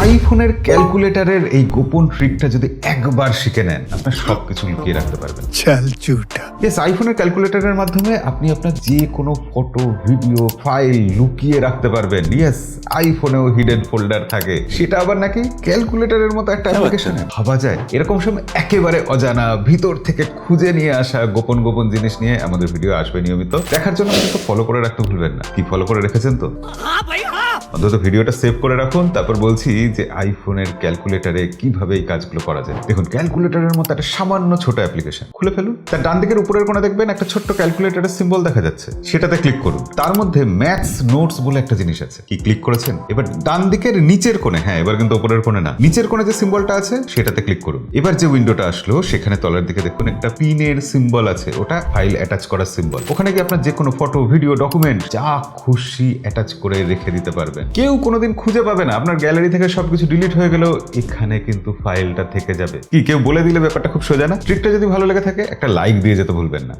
আইফোনের ক্যালকুলেটরের এই গোপন ট্রিকটা যদি একবার শিখে নেন, আপনার সবকিছু লুকিয়ে রাখতে পারবেন। চল ঝুটা। ইয়েস, আইফোনের ক্যালকুলেটরের মাধ্যমে আপনি আপনার যে কোনো ফটো, ভিডিও, ফাইল লুকিয়ে রাখতে পারবেন। ইয়েস, আইফোনেও হিডেন ফোল্ডার থাকে, সেটা আবার নাকি ক্যালকুলেটরের মতো একটা অ্যাপ্লিকেশনে। ভাবা যায় এরকম সময় একেবারে অজানা, ভিতর থেকে খুঁজে নিয়ে আসা গোপন গোপন জিনিস নিয়ে আমাদের ভিডিও আসবে নিয়মিত। দেখার জন্য কিন্তু ফলো করে রাখতে ভুলবেন না। কি ফলো করে রেখেছেন তো? অন্তত ভিডিওটা সেভ করে রাখুন, তারপর বলছি যে আইফোনের ক্যালকুলেটরে কিভাবে এই কাজগুলো করা যায়। দেখুন, ক্যালকুলেটরের মতো একটা সামান্য ছোট অ্যাপ্লিকেশন খুলে ফেলুন। তার ডান দিকের উপরের কোণে দেখবেন একটা ছোট্ট ক্যালকুলেটরের সিম্বল দেখা যাচ্ছে, সেটাতে ক্লিক করুন। তার মধ্যে ম্যাথস নোটস বলে একটা জিনিস আছে। কি ক্লিক করেছেন? এবার ডান দিকের নিচের কোণে, হ্যাঁ এবার কিন্তু উপরের কোণে না, নিচের কোণে যে সিম্বলটা আছে সেটাতে ক্লিক করুন। এবার যে উইন্ডোটা আসলো সেখানে তলার দিকে দেখুন একটা পিনের সিম্বল আছে, ওটা ফাইল অ্যাটাচ করার সিম্বল। ওখানে কি আপনার যে কোনো ফটো, ভিডিও, ডকুমেন্ট যা খুশি অ্যাটাচ করে রেখে দিতে পারবেন। কেউ কোনোদিন খুঁজে পাবে না। আপনার গ্যালারি থেকে সবকিছু ডিলিট হয়ে গেলেও এখানে কিন্তু ফাইলটা থেকে যাবে। কি কেউ বলে দিলে ব্যাপারটা খুব সোজা না? ট্রিকটা যদি ভালো লেগে থাকে একটা লাইক দিয়ে যেতে ভুলবেন না।